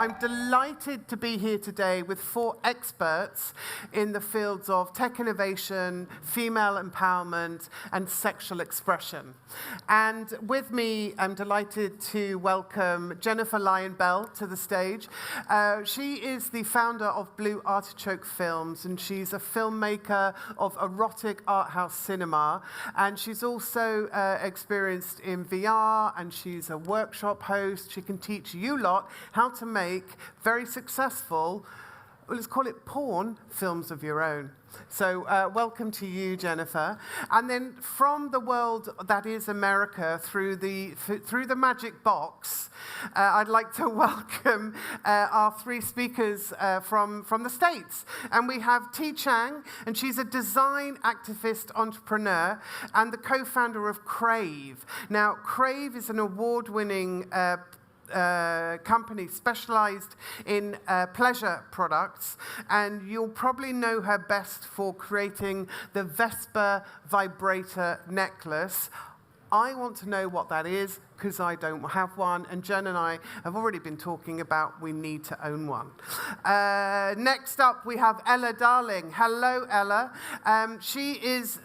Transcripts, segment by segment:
I'm delighted to be here today with 4 experts in the fields of tech innovation, female empowerment, and sexual expression. And with me, I'm delighted to welcome Jennifer Lyon Bell to the stage. She is the founder of Blue Artichoke Films, and she's a filmmaker of erotic art house cinema. And she's also experienced in VR, and she's a workshop host. She can teach you lot how to make very successful, well, let's call it porn films of your own. So welcome to you, Jennifer. And then from the world that is America, through the magic box, I'd like to welcome our 3 speakers from the States. And we have Chang, and she's a design activist entrepreneur and the co-founder of Crave. Now, Crave is an award-winning company specialized in pleasure products, and you'll probably know her best for creating the Vespa vibrator necklace. I want to know what that is because I don't have one, and Jen and I have already been talking about we need to own one. Next up, we have Ella Darling. Hello, Ella. She is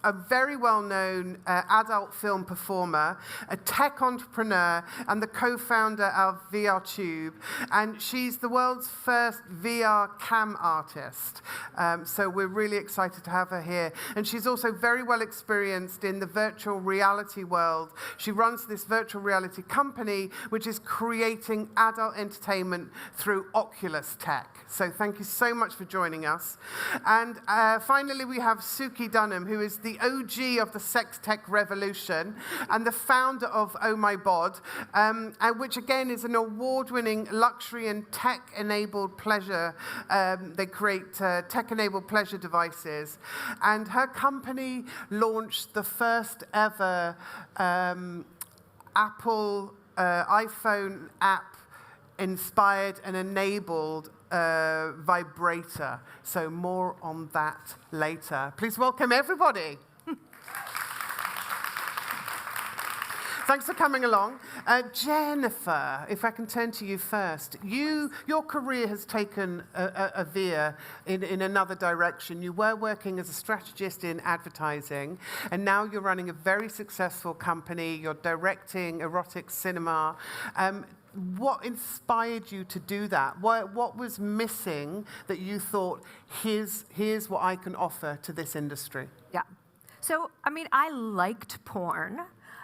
a very well-known adult film performer, a tech entrepreneur, and the co-founder of ViRo. And she's the world's first VR cam artist. So we're really excited to have her here. And she's also very well experienced in the virtual reality world. She runs this virtual reality company, which is creating adult entertainment through Oculus tech. So thank you so much for joining us. And finally, we have Suki Dunham, who is the OG of the sex tech revolution and the founder of OhMiBod, which again is an award-winning luxury and tech-enabled pleasure. They create tech-enabled pleasure devices. And her company launched the first ever Apple iPhone app inspired and enabled vibrator. So more on that later. Please welcome everybody. Thanks for coming along. Jennifer, if I can turn to you first. Your career has taken a veer in another direction. You were working as a strategist in advertising, and now you're running a very successful company. You're directing erotic cinema. What inspired you to do that? What was missing that you thought, here's what I can offer to this industry? Yeah. So, I mean, I liked porn.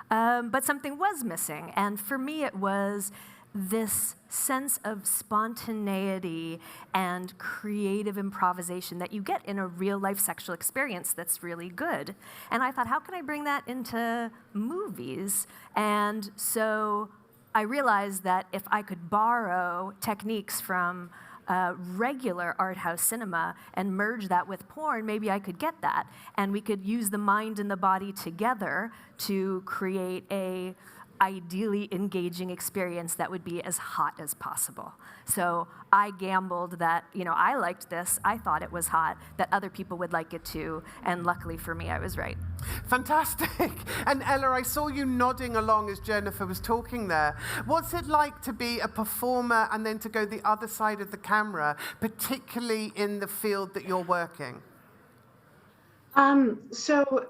But something was missing, and for me it was this sense of spontaneity and creative improvisation that you get in a real-life sexual experience that's really good. And I thought, how can I bring that into movies? And so I realized that if I could borrow techniques from regular art house cinema and merge that with porn, maybe I could get that. And we could use the mind and the body together to create a ideally engaging experience that would be as hot as possible. So I gambled that, I liked this, I thought it was hot, that other people would like it too, and luckily for me, I was right. Fantastic. And Ella, I saw you nodding along as Jennifer was talking there. What's it like to be a performer and then to go the other side of the camera, particularly in the field that you're working? So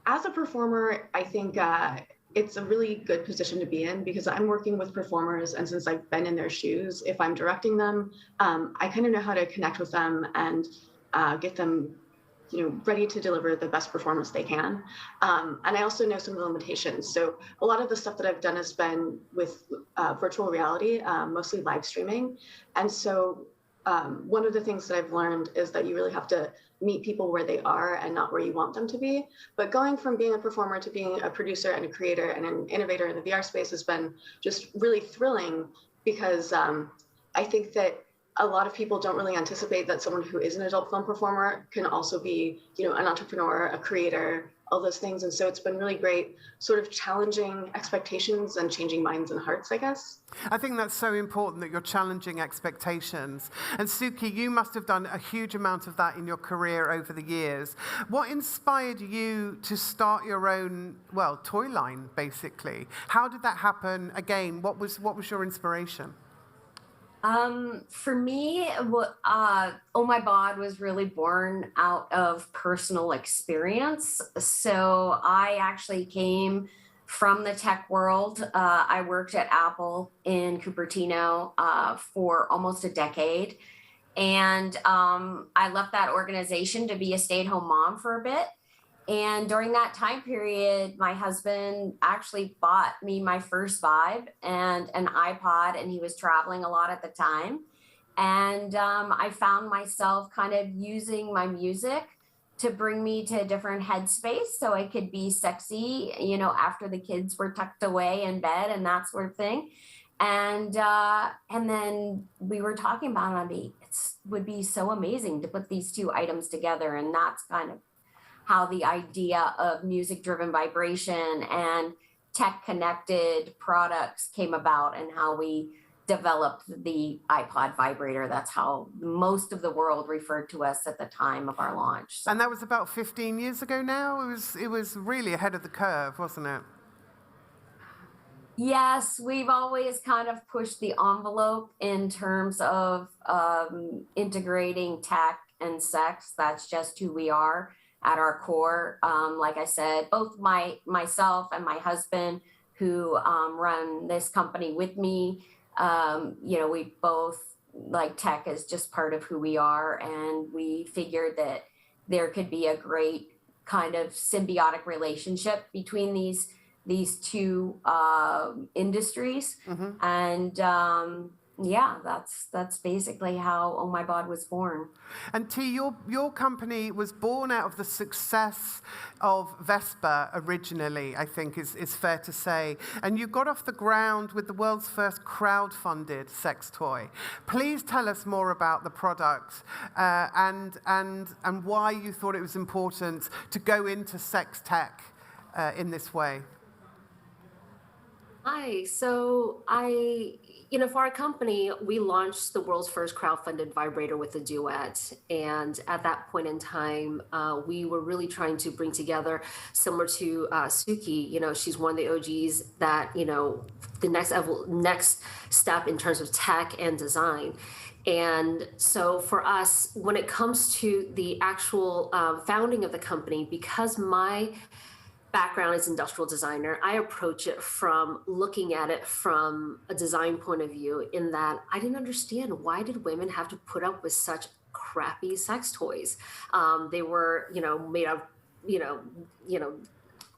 as a performer, I think it's a really good position to be in because I'm working with performers, and since I've been in their shoes, if I'm directing them, I kind of know how to connect with them and get them, ready to deliver the best performance they can. And I also know some of the limitations. So a lot of the stuff that I've done has been with virtual reality, mostly live streaming. And so one of the things that I've learned is that you really have to meet people where they are and not where you want them to be. But going from being a performer to being a producer and a creator and an innovator in the VR space has been just really thrilling because I think that a lot of people don't really anticipate that someone who is an adult film performer can also be, an entrepreneur, a creator, all those things. And so it's been really great sort of challenging expectations and changing minds and hearts, I guess. I think that's so important that you're challenging expectations. And Suki, you must have done a huge amount of that in your career over the years. What inspired you to start your own, toy line, basically? How did that happen? Again, what was your inspiration? For me, OhMiBod was really born out of personal experience. So I actually came from the tech world. I worked at Apple in Cupertino for almost a decade. And I left that organization to be a stay-at-home mom for a bit. And during that time period, my husband actually bought me my first Vibe and an iPod, and he was traveling a lot at the time. And I found myself kind of using my music to bring me to a different headspace so I could be sexy, after the kids were tucked away in bed and that sort of thing. And then we were talking about it would be so amazing to put these two items together. And that's kind of how the idea of music-driven vibration and tech-connected products came about, and how we developed the iPod vibrator. That's how most of the world referred to us at the time of our launch. So. And that was about 15 years ago now? It was really ahead of the curve, wasn't it? Yes, we've always kind of pushed the envelope in terms of integrating tech and sex. That's just who we are at our core. Like I said, both myself and my husband, who run this company with me, we both like tech is just part of who we are. And we figured that there could be a great kind of symbiotic relationship between these two industries. Mm-hmm. And that's basically how OhMiBod was born. And T, your company was born out of the success of Vespa originally, I think is fair to say. And you got off the ground with the world's first crowd-funded sex toy. Please tell us more about the product and why you thought it was important to go into sex tech in this way. Hi, so for our company, we launched the world's first crowdfunded vibrator with a duet. And at that point in time, we were really trying to bring together, similar to Suki, she's one of the OGs that, the next step in terms of tech and design. And so for us, when it comes to the actual founding of the company, because my background as industrial designer, I approach it from looking at it from a design point of view, in that I didn't understand, why did women have to put up with such crappy sex toys? They were, made of,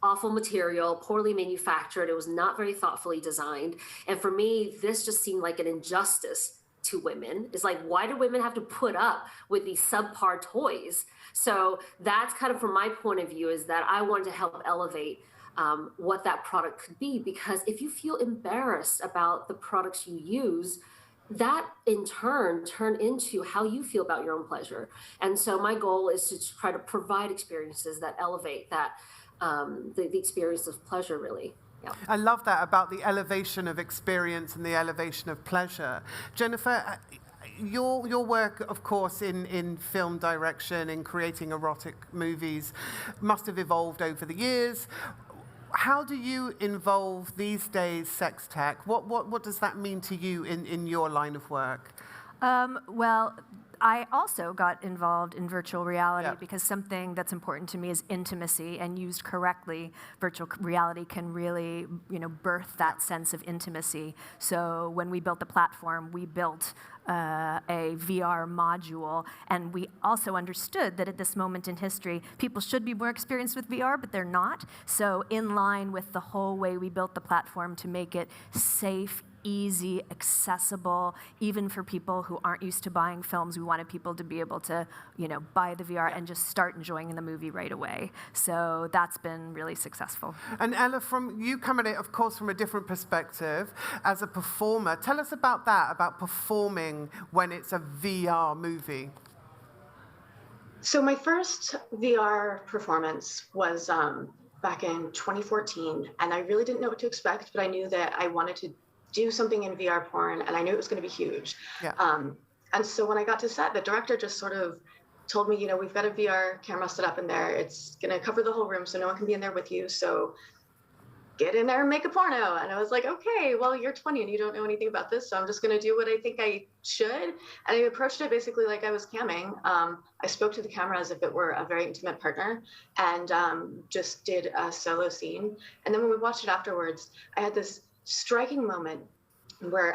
awful material, poorly manufactured. It was not very thoughtfully designed. And for me, this just seemed like an injustice to women. It's like, why do women have to put up with these subpar toys? So that's kind of from my point of view, is that I wanted to help elevate what that product could be. Because if you feel embarrassed about the products you use, that in turn into how you feel about your own pleasure. And so my goal is to try to provide experiences that elevate that, the experience of pleasure, really. Yeah. I love that about the elevation of experience and the elevation of pleasure. Jennifer, your work, of course, in film direction, in creating erotic movies, must have evolved over the years. How do you involve these days sex tech? What does that mean to you in your line of work? Well, I also got involved in virtual reality because something that's important to me is intimacy, and used correctly, virtual reality can really, birth that sense of intimacy. So when we built the platform, we built a VR module, and we also understood that at this moment in history, people should be more experienced with VR, but they're not. So in line with the whole way we built the platform to make it safe, easy, accessible, even for people who aren't used to buying films. We wanted people to be able to, buy the VR and just start enjoying the movie right away. So that's been really successful. And Ella, you come at it, of course, from a different perspective as a performer. Tell us about that, about performing when it's a VR movie. So my first VR performance was back in 2014, and I really didn't know what to expect, but I knew that I wanted to do something in VR porn, and I knew it was going to be huge. Yeah. And so when I got to set, the director just sort of told me, we've got a VR camera set up in there. It's going to cover the whole room, so no one can be in there with you. So get in there and make a porno. And I was like, okay, well, you're 20 and you don't know anything about this, so I'm just going to do what I think I should. And I approached it basically like I was camming. I spoke to the camera as if it were a very intimate partner, and just did a solo scene. And then when we watched it afterwards, I had this striking moment where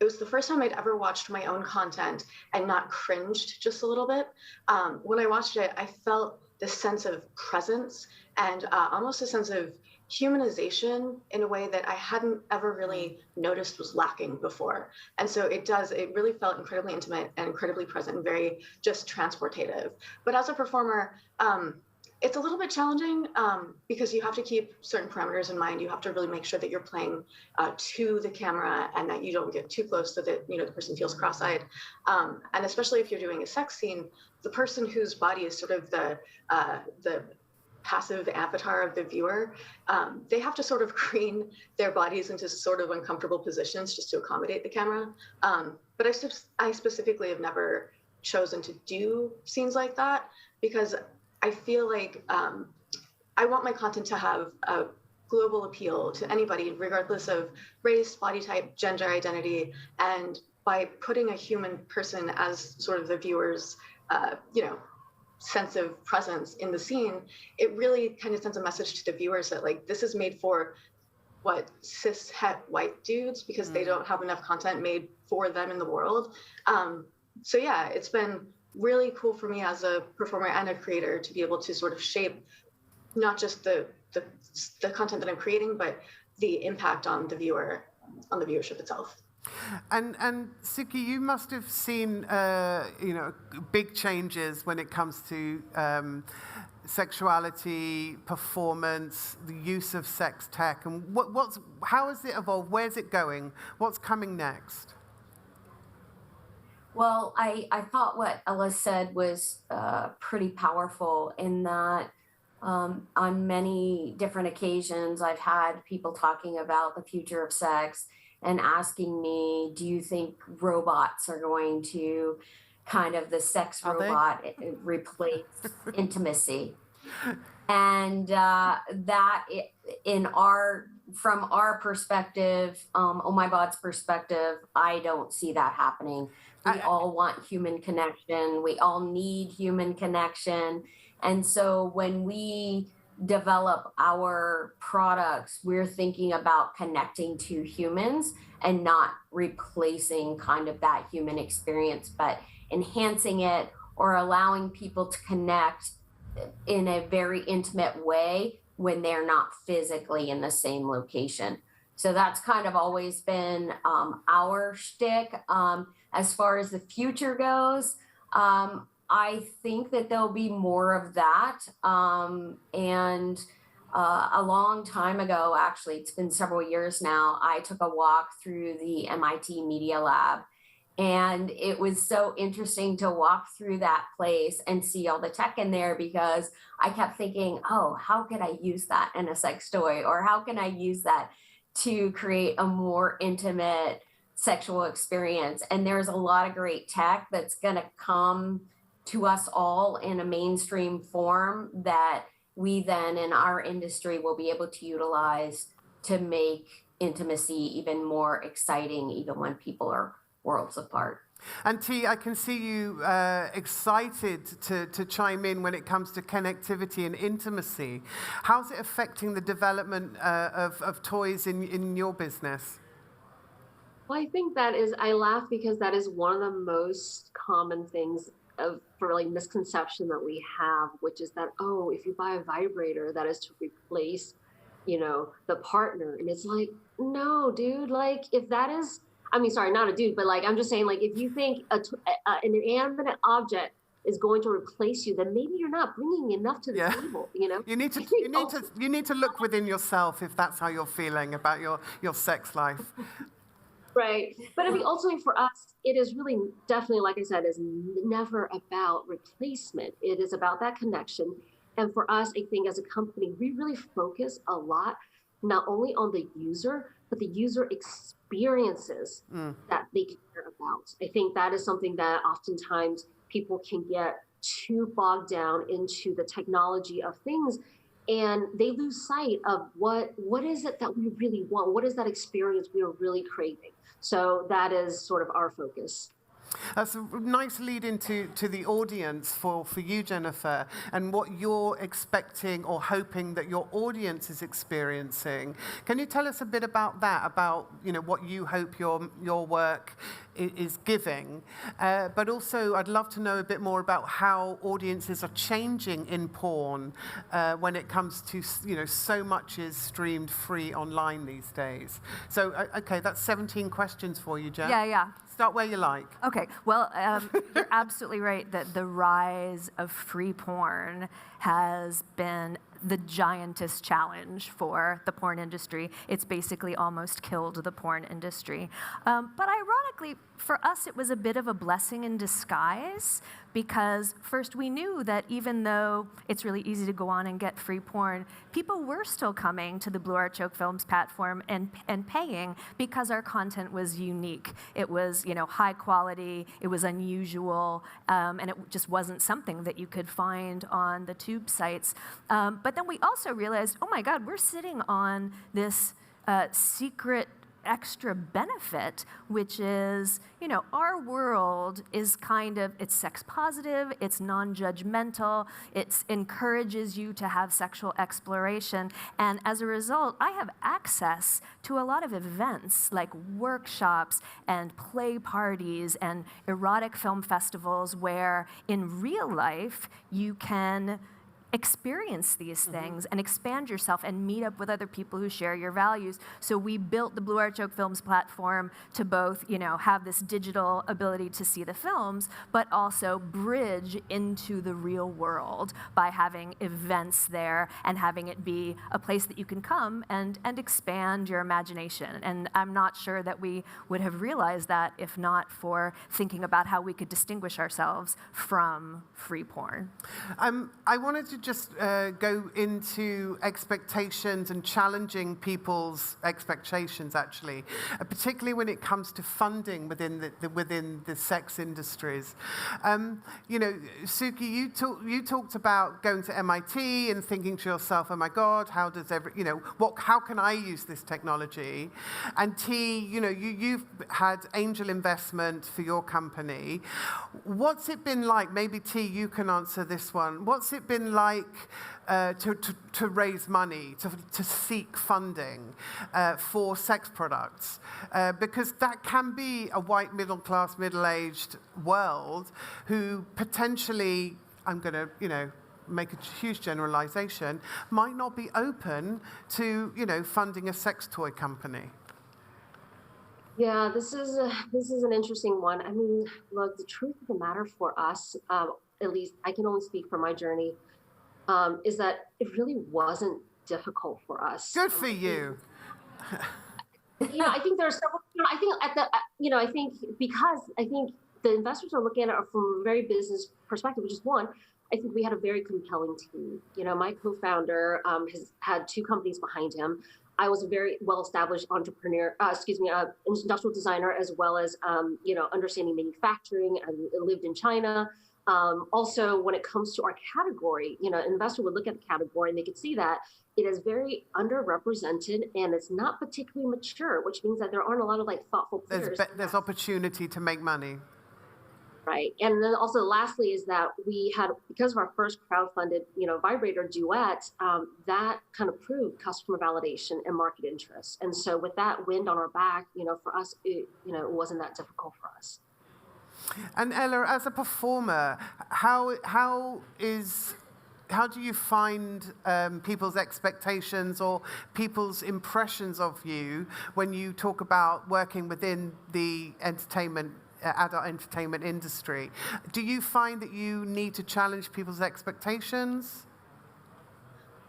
it was the first time I'd ever watched my own content and not cringed just a little bit. When I watched it, I felt this sense of presence and almost a sense of humanization in a way that I hadn't ever really noticed was lacking before. And so it really felt incredibly intimate and incredibly present and very just transportative. But as a performer, it's a little bit challenging because you have to keep certain parameters in mind. You have to really make sure that you're playing to the camera and that you don't get too close so that the person feels cross-eyed. And especially if you're doing a sex scene, the person whose body is sort of the passive avatar of the viewer, they have to sort of crane their bodies into sort of uncomfortable positions just to accommodate the camera. But I specifically have never chosen to do scenes like that because I feel like I want my content to have a global appeal to anybody, regardless of race, body type, gender identity. And by putting a human person as sort of the viewer's, sense of presence in the scene, it really kind of sends a message to the viewers that this is made for cis het white dudes because they don't have enough content made for them in the world. So yeah, it's been really cool for me as a performer and a creator to be able to sort of shape not just the content that I'm creating, but the impact on the viewership itself. And Suki, you must have seen big changes when it comes to sexuality, performance, the use of sex tech, and how has it evolved? Where's it going? What's coming next? Well, I thought what Ella said was pretty powerful in that on many different occasions, I've had people talking about the future of sex and asking me, do you think robots are going to the sex robot replace intimacy? And from our perspective, OhMiBod's perspective, I don't see that happening. We all want human connection. We all need human connection. And so when we develop our products, we're thinking about connecting to humans and not replacing that human experience, but enhancing it or allowing people to connect in a very intimate way when they're not physically in the same location. So that's always been our shtick. As far as the future goes, I think that there'll be more of that. And a long time ago, actually, it's been several years now, I took a walk through the MIT Media Lab. And it was so interesting to walk through that place and see all the tech in there because I kept thinking, oh, how could I use that in a sex toy? Or how can I use that to create a more intimate sexual experience? And there's a lot of great tech that's going to come to us all in a mainstream form that we then in our industry will be able to utilize to make intimacy even more exciting, even when people are worlds apart. And T, I can see you excited to chime in when it comes to connectivity and intimacy. How's it affecting the development of toys in your business? Well, I think I laugh because that is one of the most common things for misconception that we have, which is that, if you buy a vibrator, that is to replace the partner. And it's like, no, dude, like if that is, I mean, sorry, not a dude, but like, I'm just saying, like, if you think an inanimate object is going to replace you, then maybe you're not bringing enough to the table, You need to look within yourself if that's how you're feeling about your sex life. Right. But I mean, ultimately for us, it is really definitely, like I said, is never about replacement. It is about that connection. And for us, I think as a company, we really focus a lot, not only on the user, but the user experiences that they care about. I think that is something that oftentimes people can get too bogged down into the technology of things, and they lose sight of what is it that we really want? What is that experience we are really craving? So that is sort of our focus. That's a nice lead into the audience for you, Jennifer, and what you're expecting or hoping that your audience is experiencing. Can you tell us a bit about that, about what you hope your work is giving? But also, I'd love to know a bit more about how audiences are changing in porn when it comes to so much is streamed free online these days. So, okay, that's 17 questions for you, Jen. Yeah. Start where you like. Okay, well, you're absolutely right that the rise of free porn has been the giantest challenge for the porn industry. It's basically almost killed the porn industry. But ironically, for us, it was a bit of a blessing in disguise, because first we knew that even though it's really easy to go on and get free porn, people were still coming to the Blue Artichoke Films platform and paying because our content was unique. It was high quality, it was unusual, and it just wasn't something that you could find on the tube sites. But then we also realized, oh my God, we're sitting on this secret extra benefit, which is, our world is it's sex positive, it's non-judgmental, it encourages you to have sexual exploration. And as a result, I have access to a lot of events like workshops and play parties and erotic film festivals where in real life you can experience these things and expand yourself and meet up with other people who share your values. So we built the Blue Artichoke Films platform to both, have this digital ability to see the films, but also bridge into the real world by having events there and having it be a place that you can come and expand your imagination. And I'm not sure that we would have realized that if not for thinking about how we could distinguish ourselves from free porn. I wanted to just go into expectations and challenging people's expectations, actually, particularly when it comes to funding within the sex industries. Suki, you talked about going to MIT and thinking to yourself, oh my God, how does how can I use this technology? And T, you've had angel investment for your company. What's it been like? Maybe T, you can answer this one. What's it been like to raise money, to seek funding for sex products? Because that can be a white, middle-class, middle-aged world who potentially, I'm going to, make a huge generalization, might not be open to, funding a sex toy company. Yeah, this is an interesting one. I mean, look, the truth of the matter for us, at least I can only speak for my journey, is that it really wasn't difficult for us. Good for you. I think there are several. I think because the investors are looking at it from a very business perspective, which is one. I think we had a very compelling team. My co-founder has had 2 companies behind him. I was a very well-established industrial designer, as well as, understanding manufacturing. I lived in China. Also, when it comes to our category, an investor would look at the category and they could see that it is very underrepresented and it's not particularly mature, which means that there aren't a lot of thoughtful players. There's opportunity to make money. Right. And then also lastly is that we had, because of our first crowdfunded, vibrator duet, that kind of proved customer validation and market interest. And so with that wind on our back, for us, it wasn't that difficult for us. And Ella, as a performer, how is how do you find people's expectations or people's impressions of you when you talk about working within the adult entertainment industry? Do you find that you need to challenge people's expectations?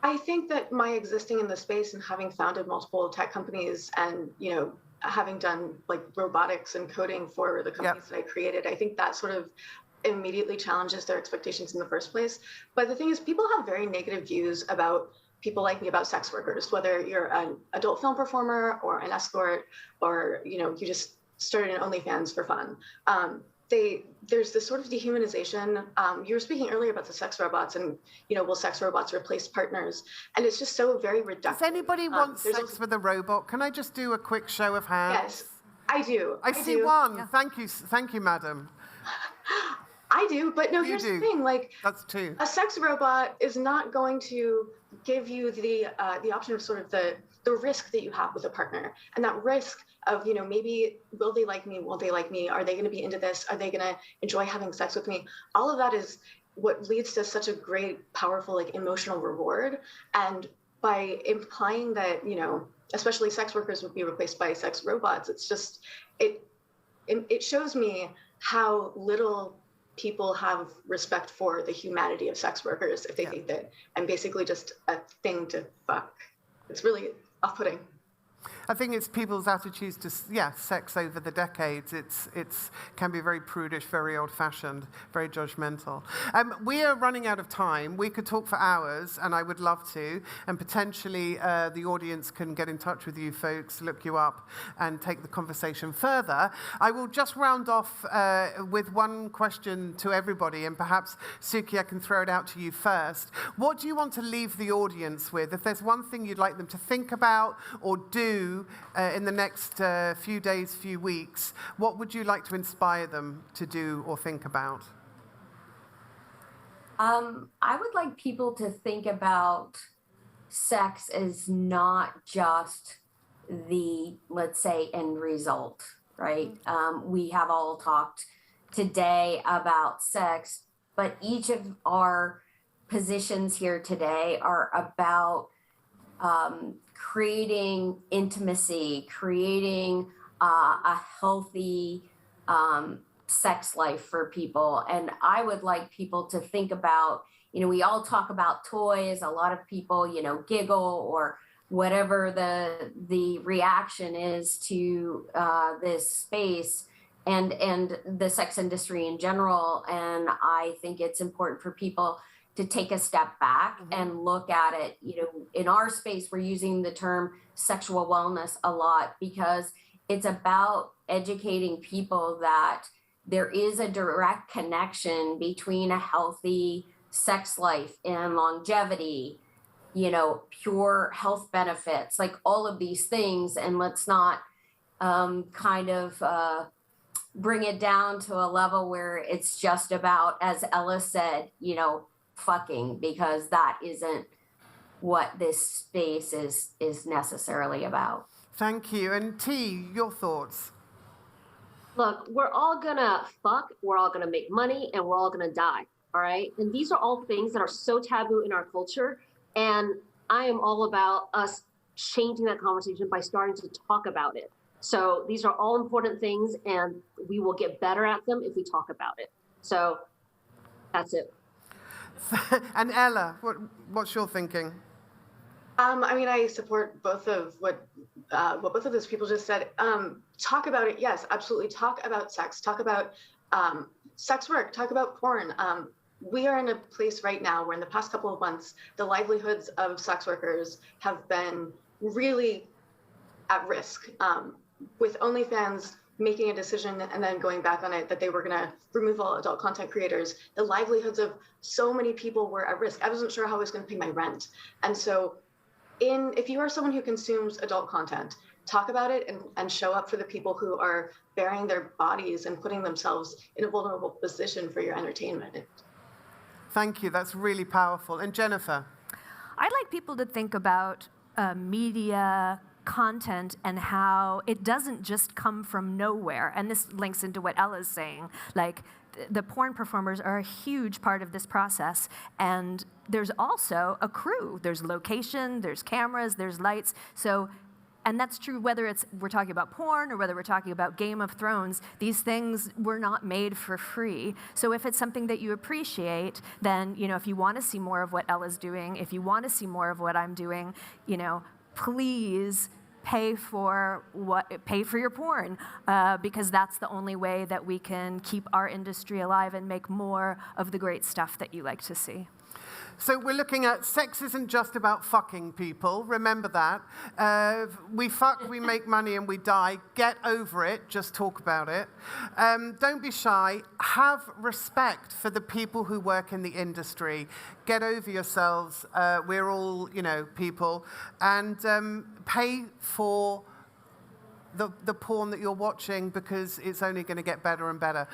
I think that my existing in the space and having founded multiple tech companies and, having done like robotics and coding for the companies that I created, I think that sort of immediately challenges their expectations in the first place. But the thing is, people have very negative views about people like me, about sex workers, whether you're an adult film performer or an escort, or, you just started an OnlyFans for fun. There's this sort of dehumanization. You were speaking earlier about the sex robots and, will sex robots replace partners? And it's just so very reductive. Does anybody want sex with a robot? Can I just do a quick show of hands? Yes, I do. I see do. one. Yeah. Thank you, madam. I do, but no, here's the thing, that's two. A sex robot is not going to give you the option of sort of the risk that you have with a partner. And that risk of, maybe will they like me? Won't they like me? Are they going to be into this? Are they going to enjoy having sex with me? All of that is what leads to such a great, powerful, emotional reward. And by implying that, especially sex workers would be replaced by sex robots, it's just, it shows me how little people have respect for the humanity of sex workers if they think that I'm basically just a thing to fuck. It's really off-putting. I think it's people's attitudes to sex over the decades. It's can be very prudish, very old-fashioned, very judgmental. We are running out of time. We could talk for hours, and I would love to. And potentially, the audience can get in touch with you folks, look you up, and take the conversation further. I will just round off with one question to everybody, and perhaps Suki, I can throw it out to you first. What do you want to leave the audience with? If there's one thing you'd like them to think about or do in the next few days, few weeks, what would you like to inspire them to do or think about? I would like people to think about sex as not just the, let's say, end result, right? We have all talked today about sex, but each of our positions here today are about creating intimacy, creating a healthy sex life for people. And I would like people to think about, we all talk about toys. A lot of people, giggle or whatever the reaction is to this space and the sex industry in general. And I think it's important for people to take a step back and look at it. In our space, we're using the term sexual wellness a lot because it's about educating people that there is a direct connection between a healthy sex life and longevity, pure health benefits, like all of these things. And let's not bring it down to a level where it's just about, as Ella said, fucking, because that isn't what this space is necessarily about. Thank you. And T, your thoughts? Look, we're all gonna fuck, we're all gonna make money, and we're all gonna die, all right? And these are all things that are so taboo in our culture, and I am all about us changing that conversation by starting to talk about it. So these are all important things, and we will get better at them if we talk about it. So that's it. And Ella, what's your thinking? I support both of what both of those people just said. Talk about it, yes, absolutely. Talk about sex. Talk about sex work. Talk about porn. We are in a place right now where in the past couple of months, the livelihoods of sex workers have been really at risk. With OnlyFans making a decision and then going back on it that they were going to remove all adult content creators, the livelihoods of so many people were at risk. I wasn't sure how I was going to pay my rent. And so if you are someone who consumes adult content, talk about it and show up for the people who are bearing their bodies and putting themselves in a vulnerable position for your entertainment. Thank you. That's really powerful. And Jennifer? I'd like people to think about media content and how it doesn't just come from nowhere. And this links into what Ella's saying. Like, the porn performers are a huge part of this process. And there's also a crew. There's location, there's cameras, there's lights. So, and that's true whether we're talking about porn or whether we're talking about Game of Thrones. These things were not made for free. So if it's something that you appreciate, then, if you want to see more of what Ella's doing, if you want to see more of what I'm doing, please pay for your porn, because that's the only way that we can keep our industry alive and make more of the great stuff that you like to see. So we're looking at sex isn't just about fucking people. Remember that. We fuck, we make money, and we die. Get over it. Just talk about it. Don't be shy. Have respect for the people who work in the industry. Get over yourselves. We're all, people. And pay for the porn that you're watching, because it's only going to get better and better.